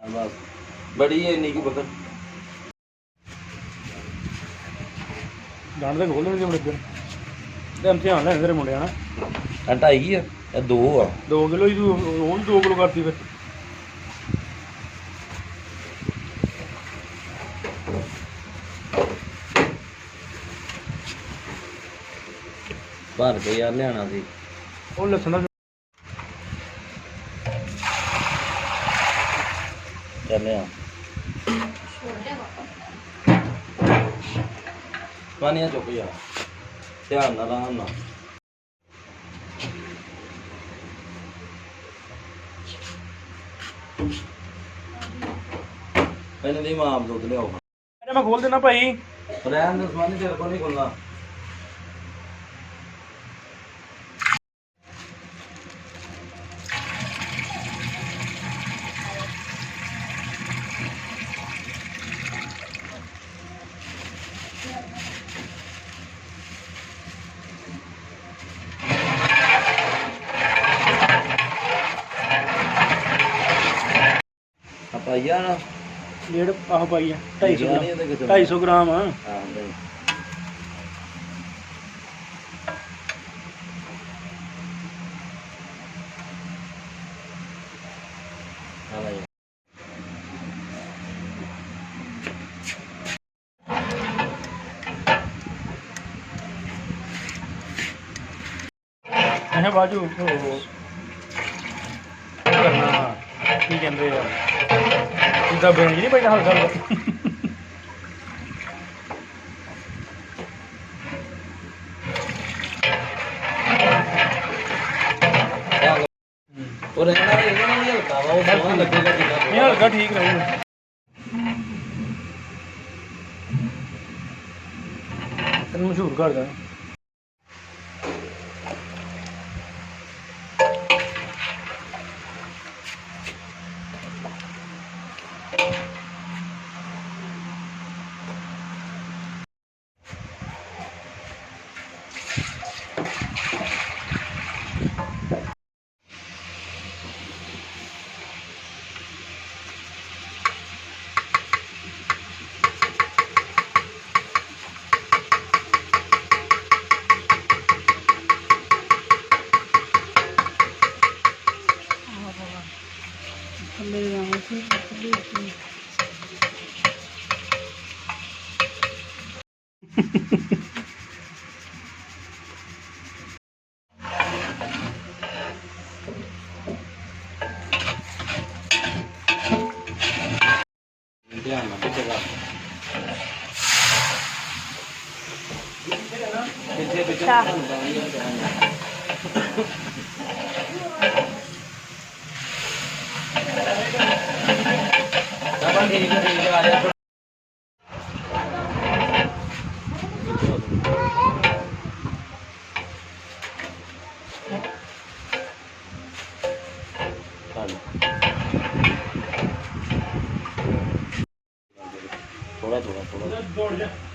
बस बड़ी है इन्नी की बकर ਡੰਡ ਦੇ ਖੋਲ ਦੇਣਗੇ ਬੜੇ ਤੇ ਧਿਆਨ ਲੈਣ ਤੇਰੇ ਮੁੰਡੇ ਹਨਾ 2.5 ਆ ਇਹ 2 ਆ 2 ਕਿਲੋ ਹੀ ਤੂੰ ਉਹ ਵੀ 2 ਕਿਲੋ ਕਰਤੀ ਫਿਰ ਭਰ ਕੇ ਯਾਰ ਲਿਆਣਾ ਸੀ ਉਹ ਲੱਸਣ ਦਾ ਚੱਲੇ ਆ ਪਾਣੀਆਂ ਚੁੱਕ ਜਾ ਧਿਆਨ ਨਾਲ ਆਰਾਮ ਨਾਲ ਪਹਿਲਾਂ ਦੀ ਮਾਂ ਆਪ ਦੁੱਧ ਲਿਆਓ ਮੈਂ ਖੋਲ ਦੇਣਾ ਭਾਈ ਰਹਿਣ ਦੇ ਸਮਾਨੀ ਤੇਰੇ ਕੋਲ ਨਹੀਂ ਖੁੱਲਣਾ ਪਾਈਆ ਨਾ ਡੇਢ ਆਹ ਪਾਈ ਆ 250 ਗ੍ਰਾਮ ਆ ਹਾਂ ਨਹੀਂ ਇਹ ਬਾਜੂ ਉਹ ਕਰਨਾ ਕੀ ਕਹਿੰਦੇ ਆ ਜਿੱਦਾਂ ਬੇਂਜ ਨਹੀਂ ਪੈਣਾ ਹਲਕਾ ਹਲਕਾ और रहना ये ना नहीं हल्का वो सोना लगेगा ਇਹ ਹਲਕਾ ਠੀਕ ਰਹੂਗਾ ਤੈਨੂੰ ਮਸ਼ਹੂਰ ਕਰਦਾ ध्यान ना पीछे का पीछे पीछे ठीक है आ जा थोड़ा थोड़ा थोड़ा